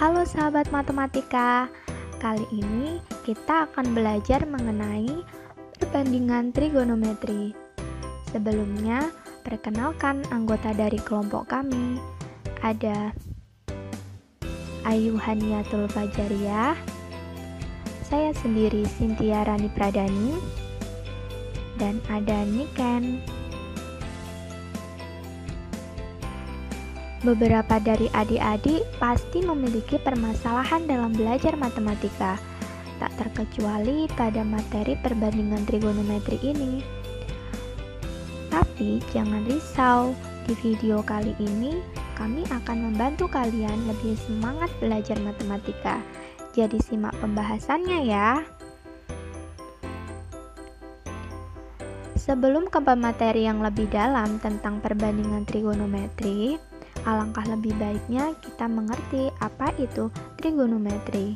Halo sahabat matematika, kali ini kita akan belajar mengenai perbandingan trigonometri. Sebelumnya, perkenalkan anggota dari kelompok kami. Ada Ayu Haniatul Fajariyah, saya sendiri Cynthia Rani Pradani, dan ada Niken. Beberapa dari adik-adik pasti memiliki permasalahan dalam belajar matematika, tak terkecuali pada materi perbandingan trigonometri ini. Tapi jangan risau, di video kali ini kami akan membantu kalian lebih semangat belajar matematika. Jadi simak pembahasannya ya. Sebelum ke materi yang lebih dalam tentang perbandingan trigonometri, alangkah lebih baiknya kita mengerti apa itu trigonometri.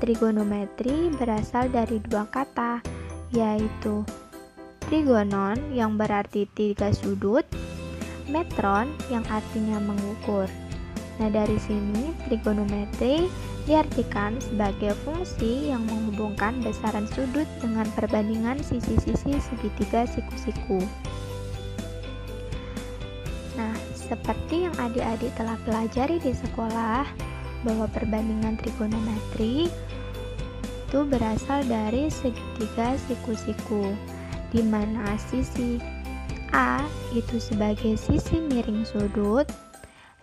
Trigonometri berasal dari dua kata, yaitu trigonon yang berarti tiga sudut, metron yang artinya mengukur. Nah, dari sini trigonometri diartikan sebagai fungsi yang menghubungkan besaran sudut dengan perbandingan sisi-sisi segitiga siku-siku. Nah, seperti yang adik-adik telah pelajari di sekolah, bahwa perbandingan trigonometri itu berasal dari segitiga siku-siku, di mana sisi A itu sebagai sisi miring sudut,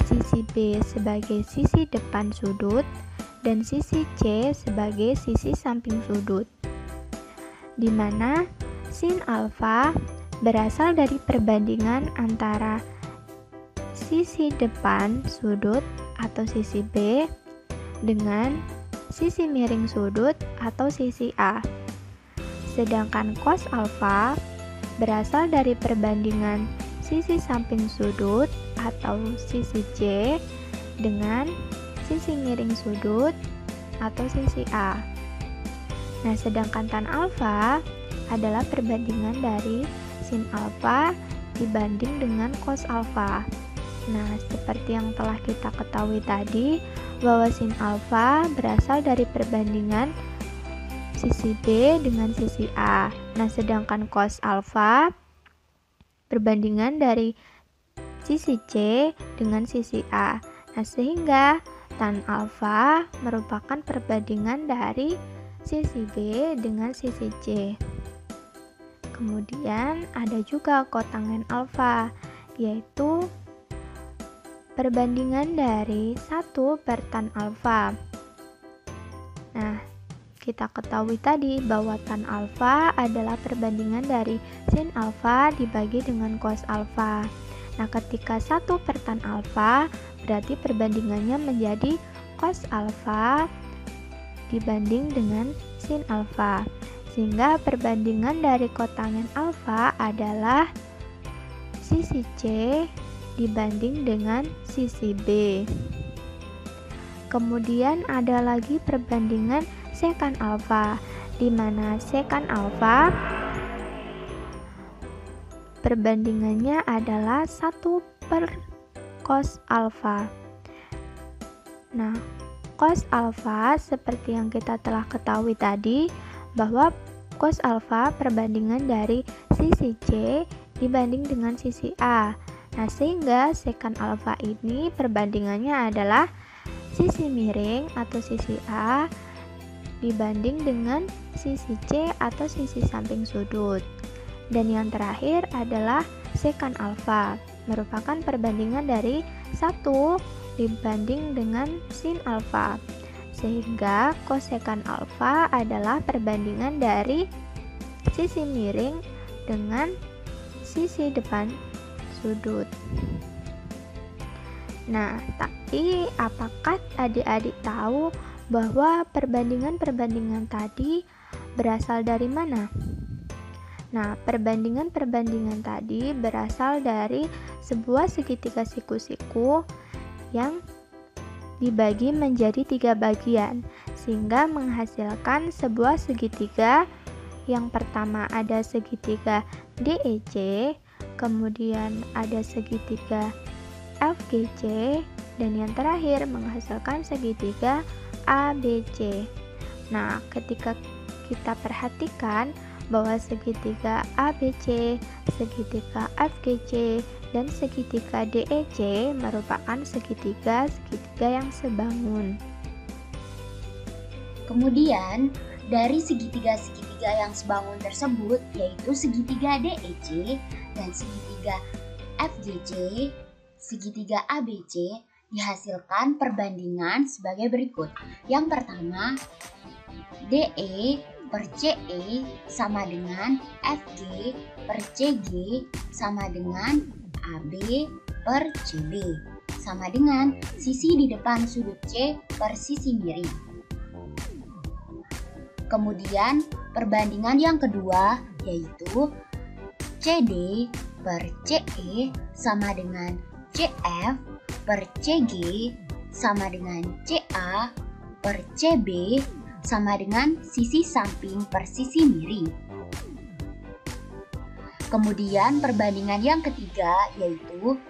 sisi B sebagai sisi depan sudut, dan sisi C sebagai sisi samping sudut, di mana sin alfa berasal dari perbandingan antara sisi depan sudut atau sisi B dengan sisi miring sudut atau sisi A. Sedangkan cos alfa berasal dari perbandingan sisi samping sudut atau sisi C dengan sisi miring sudut atau sisi A. Nah, sedangkan tan alfa adalah perbandingan dari sin alfa dibanding dengan cos alfa. Nah, seperti yang telah kita ketahui tadi, bahwa sin alfa berasal dari perbandingan sisi B dengan sisi A. Nah, sedangkan cos alfa perbandingan dari sisi C dengan sisi A. Nah, sehingga tan alfa merupakan perbandingan dari sisi B dengan sisi C. Kemudian ada juga kotangen alfa, yaitu perbandingan dari 1 per tan alfa. Nah, kita ketahui tadi bahwa tan alfa adalah perbandingan dari sin alfa dibagi dengan cos alfa. Nah, ketika 1 per tan alfa, berarti perbandingannya menjadi cos alfa dibanding dengan sin alfa. Sehingga perbandingan dari kotangen alfa adalah sisi C dibanding dengan sisi B. Kemudian ada lagi perbandingan sekan alfa, di mana sekan alfa perbandingannya adalah 1 per cos alfa. Nah, cos alfa seperti yang kita telah ketahui tadi, bahwa cos alfa perbandingan dari sisi C dibanding dengan sisi A. Nah, sehingga sekan alfa ini perbandingannya adalah sisi miring atau sisi A dibanding dengan sisi C atau sisi samping sudut. Dan yang terakhir adalah sekan alfa, merupakan perbandingan dari 1 dibanding dengan sin alfa. Sehingga kosekan alfa adalah perbandingan dari sisi miring dengan sisi depan sudut. Nah, tapi apakah adik-adik tahu bahwa perbandingan-perbandingan tadi berasal dari mana? Nah, perbandingan-perbandingan tadi berasal dari sebuah segitiga siku-siku yang dibagi menjadi 3 bagian, sehingga menghasilkan sebuah segitiga. Yang pertama ada segitiga DEC, kemudian ada segitiga FGC, dan yang terakhir menghasilkan segitiga ABC. Nah, ketika kita perhatikan bahwa segitiga ABC, segitiga FGC, dan segitiga DEC merupakan segitiga yang sebangun. Kemudian, dari segitiga-segitiga yang sebangun tersebut, yaitu segitiga DEC dan segitiga FGC, segitiga ABC, dihasilkan perbandingan sebagai berikut. Yang pertama, DE per CE sama dengan FG per CG sama dengan AB per CB sama dengan sisi di depan sudut C per sisi miring. Kemudian perbandingan yang kedua yaitu CD per CE sama dengan CF per CG sama dengan CA per CB sama dengan sisi samping per sisi miring. Kemudian perbandingan yang ketiga yaitu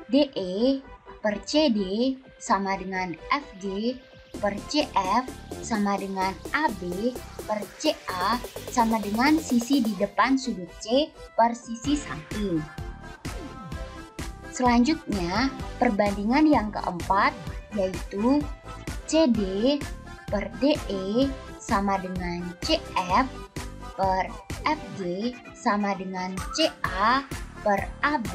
DE per CD sama dengan FG per CF sama dengan AB per CA sama dengan sisi di depan sudut C per sisi samping. Selanjutnya, perbandingan yang keempat yaitu CD per DE sama dengan CF per FG sama dengan CA per AB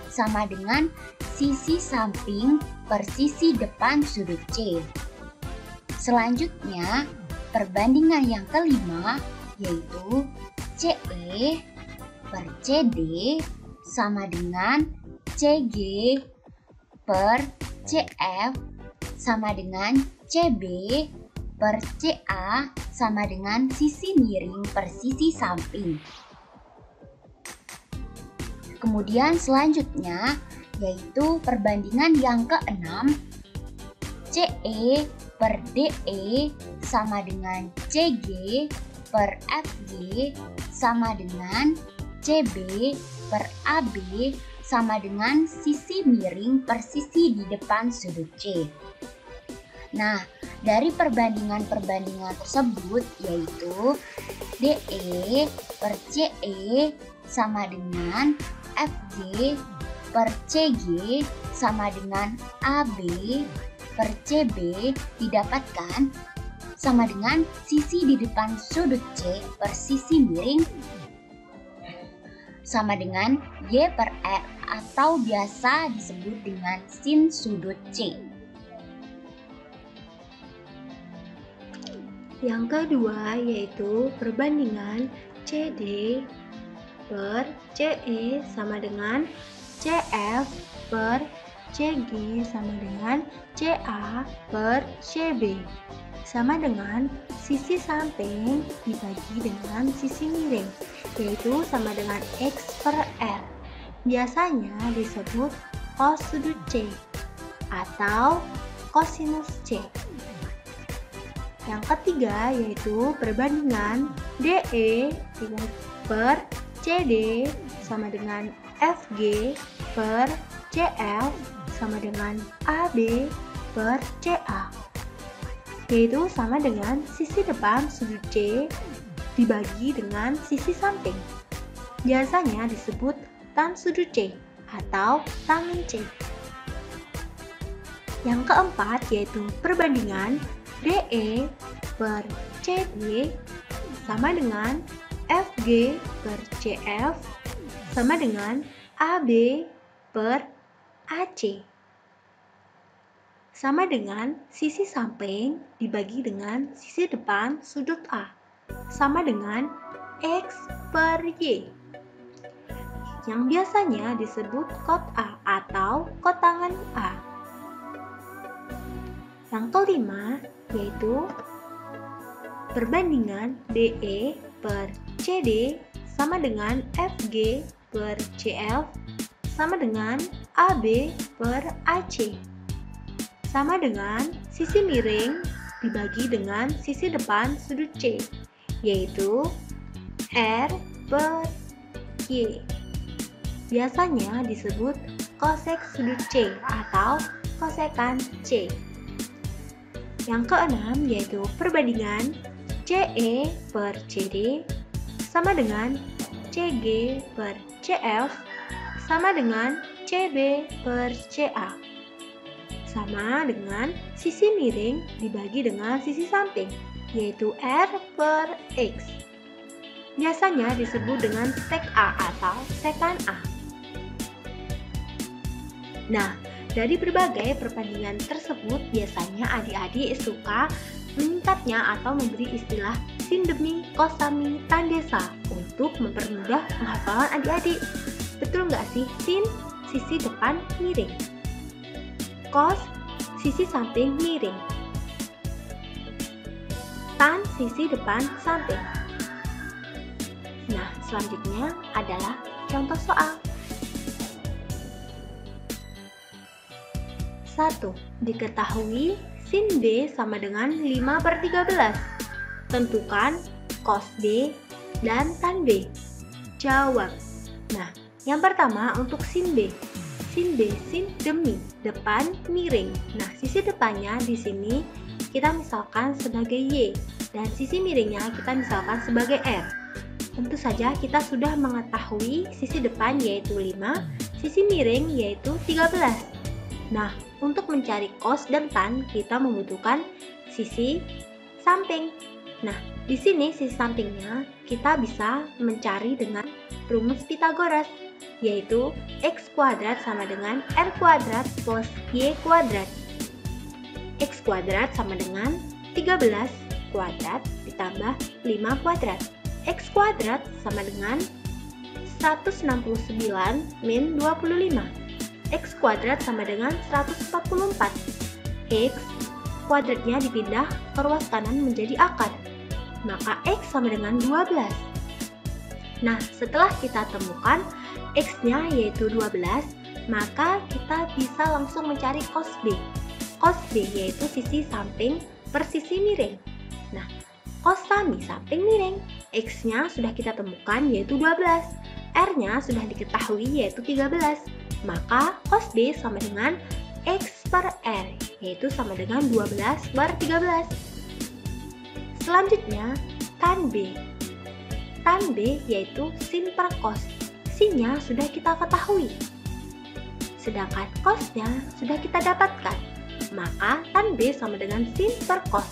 sama dengan sisi samping per sisi depan sudut C. Selanjutnya, perbandingan yang kelima yaitu CE per CD sama dengan CG per CF sama dengan CB per CA sama dengan sisi miring per sisi samping. Kemudian selanjutnya yaitu perbandingan yang keenam, CE per DE sama dengan CG per FG sama dengan CB per AB sama dengan sisi miring per sisi di depan sudut C. Nah, dari perbandingan-perbandingan tersebut yaitu DE per CE sama dengan FG per CG sama dengan AB per CB didapatkan sama dengan sisi di depan sudut C per sisi miring sama dengan Y per R atau biasa disebut dengan sin sudut C. Yang kedua yaitu perbandingan CD per CE sama dengan CF per CG sama dengan CA per CB sama dengan sisi samping dibagi dengan sisi miring yaitu sama dengan X per R. Biasanya disebut cos sudut C atau cosinus C. Yang ketiga yaitu perbandingan DE per CD sama dengan FG per CF sama dengan AB per CA, yaitu sama dengan sisi depan sudut C dibagi dengan sisi samping. Biasanya disebut tan sudut C atau tangen C. Yang keempat yaitu perbandingan DE per CD sama dengan FG per CF sama dengan AB per AC sama dengan sisi samping dibagi dengan sisi depan sudut A sama dengan X per Y yang biasanya disebut kot A atau kotangan A. Yang kelima yaitu perbandingan DE per CD sama dengan FG per CF sama dengan AB per AC sama dengan sisi miring dibagi dengan sisi depan sudut C yaitu R per Y. Biasanya disebut kosek sudut C atau kosekan C. Yang keenam yaitu perbandingan CE per CD sama dengan CG per CF sama dengan CB per CA. Sama dengan sisi miring dibagi dengan sisi samping, yaitu R per X. Biasanya disebut dengan sek A atau sekan A. Nah, dari berbagai perbandingan tersebut, biasanya adik-adik suka menyingkatnya atau memberi istilah sindemi, kosami, tandesa untuk mempermudah penghafalan adik-adik. Betul nggak sih? Sin, sisi depan miring. Kos, sisi samping miring. Tan, sisi depan samping. Nah, selanjutnya adalah contoh soal. 1. Diketahui sin B sama dengan 5 per 13. Tentukan cos B dan tan B. Jawab. Nah, yang pertama untuk sin B. Sin B, sin demi, depan miring. Nah, sisi depannya di sini kita misalkan sebagai Y dan sisi miringnya kita misalkan sebagai R. Tentu saja kita sudah mengetahui sisi depan yaitu 5, sisi miring yaitu 13. Nah, untuk mencari cos dan tan kita membutuhkan sisi samping. Nah, di sini sisi sampingnya kita bisa mencari dengan rumus Pythagoras, yaitu x kuadrat sama dengan r kuadrat plus y kuadrat. X kuadrat sama dengan 13 kuadrat ditambah 5 kuadrat. X kuadrat sama dengan 169 min 25. X kuadrat sama dengan 144. X kuadratnya dipindah ke ruas kanan menjadi akar. Maka X sama dengan 12. Nah, setelah kita temukan X-nya yaitu 12, maka kita bisa langsung mencari cos B. Cos B yaitu sisi samping per sisi miring. Nah, kosami samping miring. X-nya sudah kita temukan yaitu 12. R-nya sudah diketahui yaitu 13. Maka cos B sama dengan X per R, yaitu sama dengan 12 per 13. Selanjutnya, tan B. Tan B yaitu sin per cos. Sin-nya sudah kita ketahui. Sedangkan cos-nya sudah kita dapatkan. Maka tan B sama dengan sin per cos.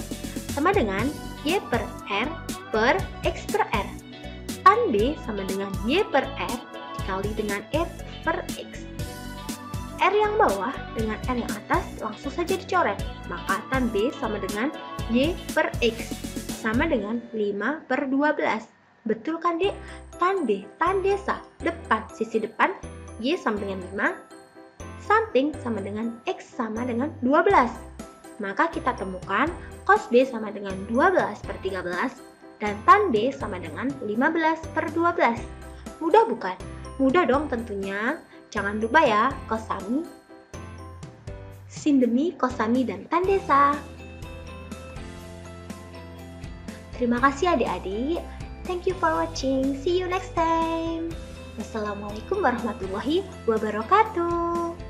Sama dengan Y per R per X per R. Tan B sama dengan Y per R dikali dengan R per X. R yang bawah dengan R yang atas langsung saja dicoret. Maka tan B sama dengan Y per X. Sama dengan 5 per 12. Betul kan, Dek? Tan B, tandesa, depan, sisi depan, Y sama dengan 5, samping sama dengan X sama dengan 12. Maka kita temukan cos B sama dengan 12 per 13 dan tan B sama dengan 15 per 12. Mudah bukan? Mudah dong tentunya. Jangan lupa ya, kosami, sindemi, kosami, dan tandesa. Terima kasih adik-adik. Thank you for watching. See you next time. Wassalamualaikum warahmatullahi wabarakatuh.